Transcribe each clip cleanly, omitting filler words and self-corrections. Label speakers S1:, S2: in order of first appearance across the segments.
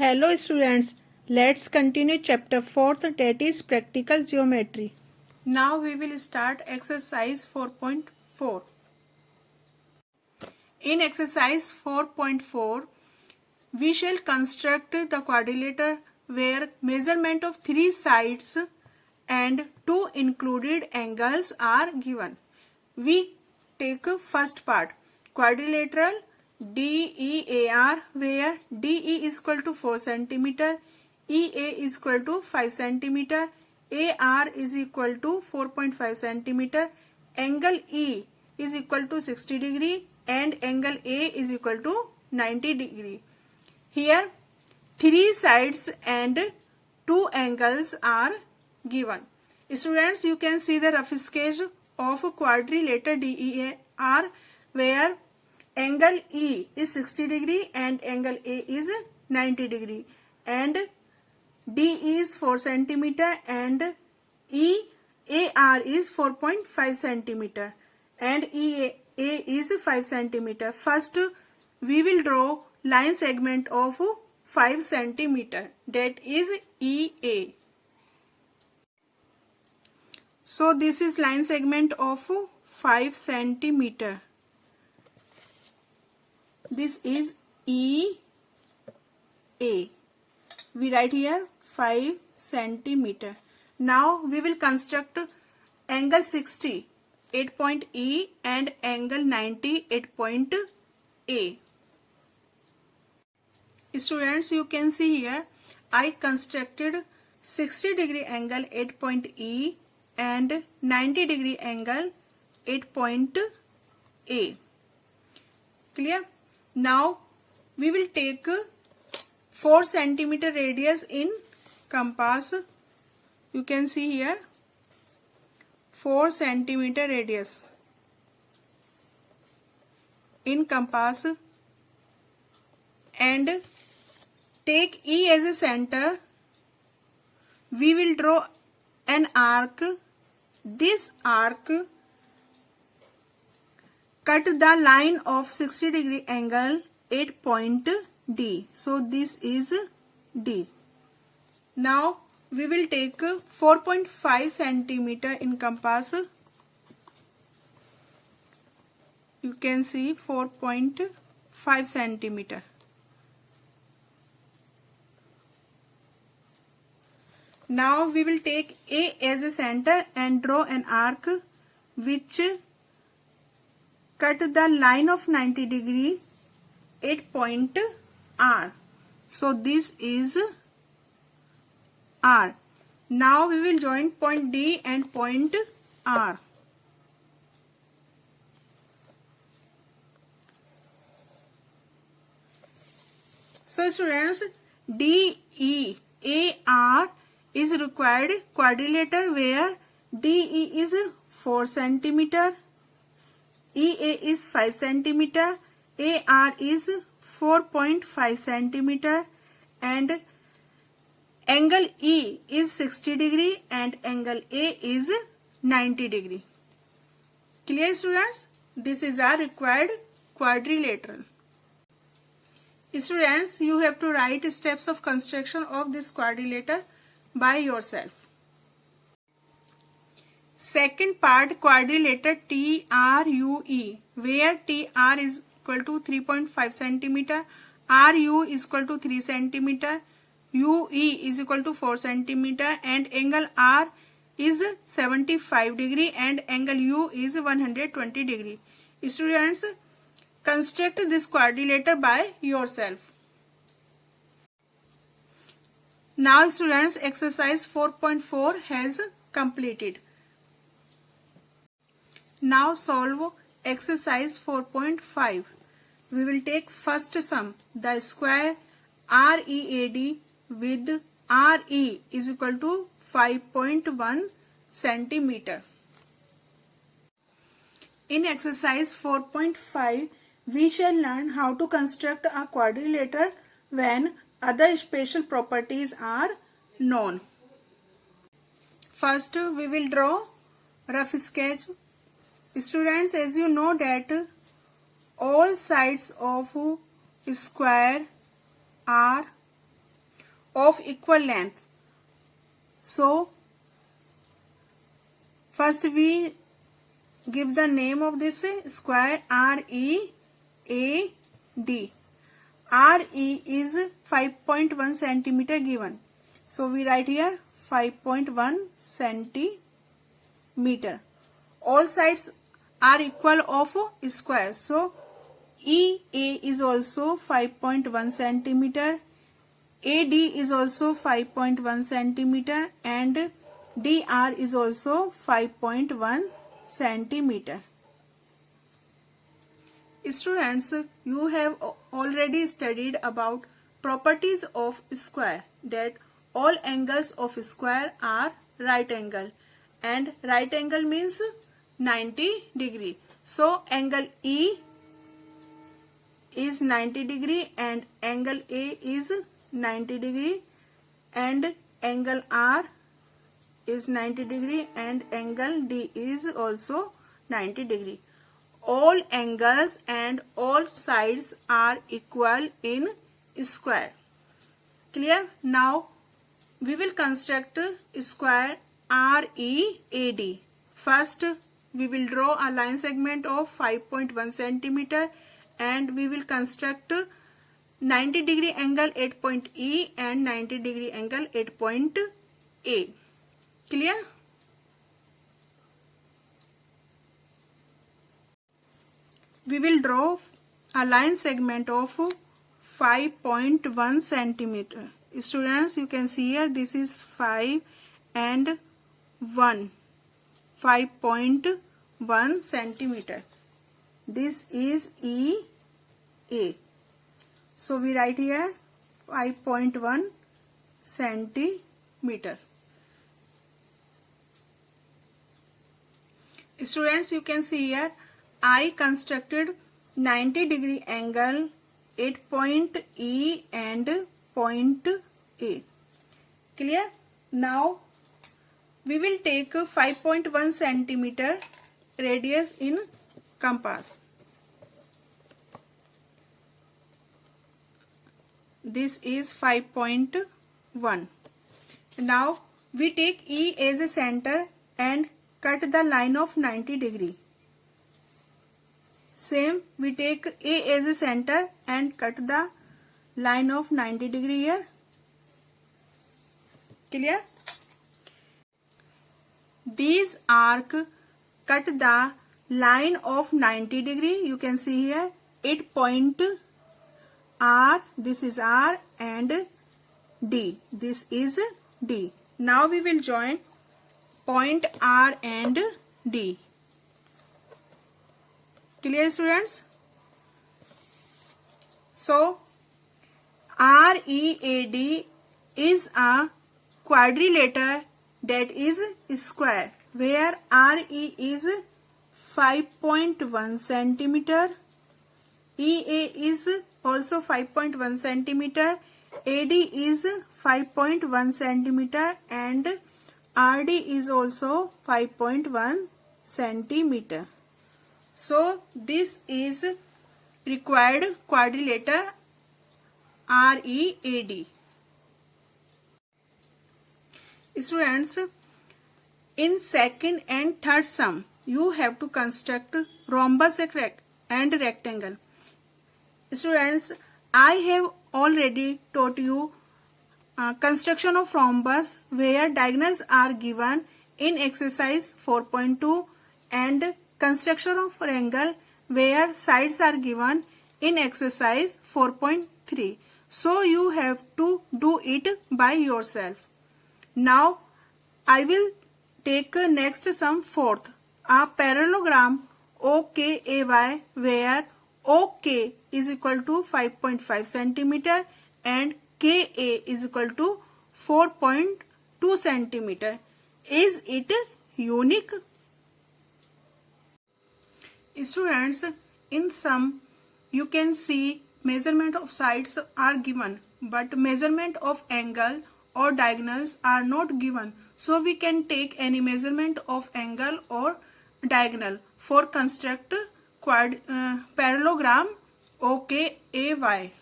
S1: Hello students, let's continue chapter 4th, that is practical geometry. Now we will start exercise 4.4. In exercise 4.4, we shall construct the quadrilateral where measurement of 3 sides and 2 included angles are given. We take first part, quadrilateral DEAR, where DE is equal to 4 cm, EA is equal to 5 cm, AR is equal to 4.5 cm, angle E is equal to 60 degree and angle A is equal to 90 degree. Here 3 sides and 2 angles are given. Students, you can see the rough sketch of quadrilateral DEAR where angle E is 60 degree and angle A is 90 degree and DE is 4 cm and AR is 4.5 cm and EA is 5 cm. First, we will draw line segment of 5 cm, that is EA. So this is line segment of 5 cm. This is EA. We write here 5 cm. Now we will construct angle 60, 8 point E and angle 90, 8 point A. Students, you can see here I constructed 60 degree angle 8 point E and 90 degree angle 8 point A. Clear? Now we will take 4 cm radius in compass. You can see here 4 cm radius in compass and take E as a center. We will draw an arc. This arc cut the line of 60 degree angle 8 point D. So this is D. Now we will take 4.5 cm in compass. You can see 4.5 cm. Now we will take A as a center and draw an arc which cut the line of 90 degree 8 point R. So this is R. Now we will join point D and point R. So students, DEAR is required quadrilateral where DE is 4 cm, EA is 5 cm, AR is 4.5 cm and angle E is 60 degree and angle A is 90 degree. Clear students? This is our required quadrilateral. Students, you have to write steps of construction of this quadrilateral by yourself. Second part, quadrilateral TRUE, where TR is equal to 3.5 cm, RU is equal to 3 cm, UE is equal to 4 cm and angle R is 75 degree and angle U is 120 degree. Students, construct this quadrilateral by yourself. Now students, exercise 4.4 has completed. Now solve exercise 4.5. We will take first sum, the square READ with RE is equal to 5.1 cm. In exercise 4.5, we shall learn how to construct a quadrilateral when other special properties are known. First, we will draw rough sketch. Students, as you know that all sides of square are of equal length. So first we give the name of this square READ. RE is 5.1 centimeter given. So we write here 5.1 centimeter. All sides are equal of square. So EA is also 5.1 centimeter. AD is also 5.1 centimeter and DR is also 5.1 centimeter. Students, you have already studied about properties of square, that all angles of square are right angle, and right angle means 90 degree. So angle E is 90 degree and angle A is 90 degree and angle R is 90 degree and angle D is also 90 degree. All angles and all sides are equal in square. Clear? Now we will construct square READ. First we will draw a line segment of 5.1 centimeter and we will construct 90 degree angle at point E and 90 degree angle at point A. Clear? We will draw a line segment of 5.1 centimeter. Students, you can see here this is 5 and 1. 5.1 centimeter. This is EA. So we write here 5.1 centimeter. Students, you can see here I constructed 90 degree angle at point E and point A. Clear? Now we will take 5.1 centimeter radius in compass. This is 5.1. Now we take E as a center and cut the line of 90 degree. Same, we take A as a center and cut the line of 90 degree here. Clear? These arc cut the line of 90 degree. You can see here at point R. This is R and D. This is D. Now we will join point R and D. Clear, students? So READ is a quadrilateral that is square, where RE is 5.1 centimeter, EA is also 5.1 centimeter, AD is 5.1 centimeter and RD is also 5.1 centimeter. So this is required quadrilateral READ. Students, in second and third sum, you have to construct rhombus and rectangle. Students, I have already taught you construction of rhombus where diagonals are given in exercise 4.2 and construction of rectangle where sides are given in exercise 4.3. So you have to do it by yourself. Now I will take next sum, fourth, a parallelogram OKAY where OK is equal to 5.5 centimeter and KA is equal to 4.2 centimeter. Is it unique? Students, in sum you can see measurement of sides are given but measurement of angle or diagonals are not given. So we can take any measurement of angle or diagonal for construct parallelogram OKAY.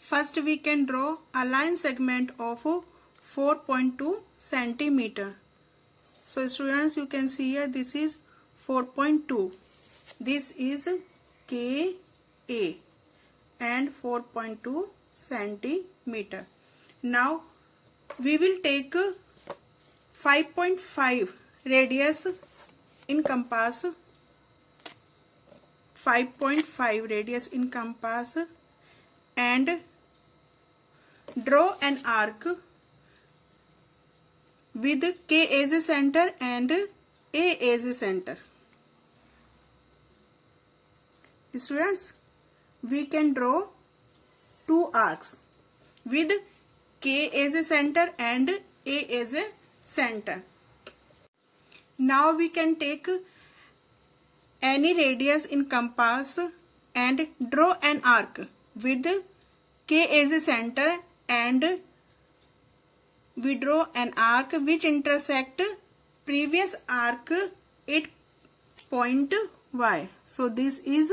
S1: First we can draw a line segment of 4.2 centimeter. So students, you can see here this is 4.2. This is KA and 4.2 centimeter. Now we will take 5.5 radius in compass, 5.5 radius in compass, and draw an arc with K as a center and A as a center. Students, we can draw two arcs with K as a center and A as a center. Now we can take any radius in compass and draw an arc with K as a center, and we draw an arc which intersect previous arc at point Y. So this is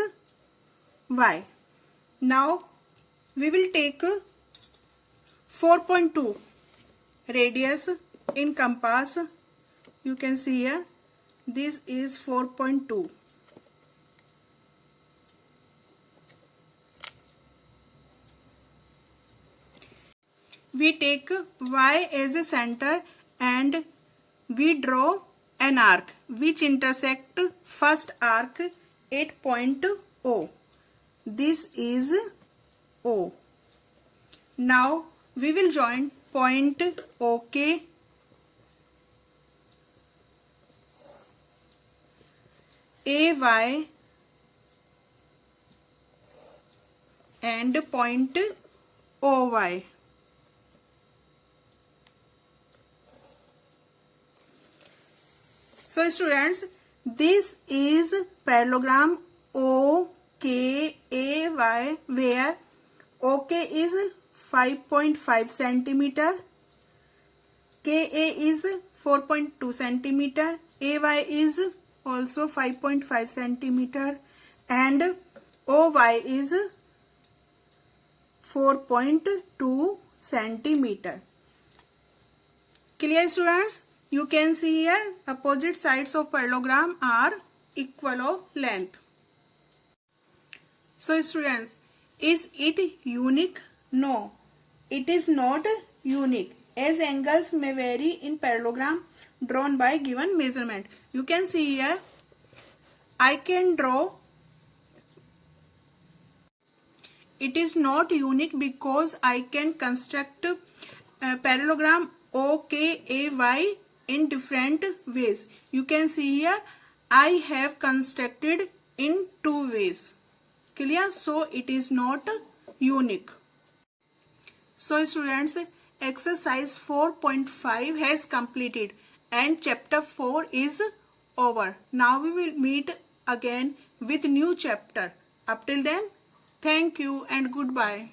S1: Y. Now we will take 4.2 radius in compass. You can see here this is 4.2. We take Y as a center and we draw an arc which intersect first arc at point O. This is O. Now we will join point OK AY and point OY. So students, this is parallelogram OKAY, where OK is 5.5 centimeter, KA is 4.2 centimeter, AY is also 5.5 centimeter, and OY is 4.2 centimeter. Clear students? You can see here opposite sides of parallelogram are equal of length. So students, is it unique? No, it is not unique, as angles may vary in parallelogram drawn by given measurement. You can see here I can draw. It is not unique because I can construct a parallelogram OKAY in different ways. You can see here I have constructed in two ways. Clear? So it is not unique. So students, exercise 4.5 has completed and chapter 4 is over. Now we will meet again with new chapter. Up till then, thank you and goodbye.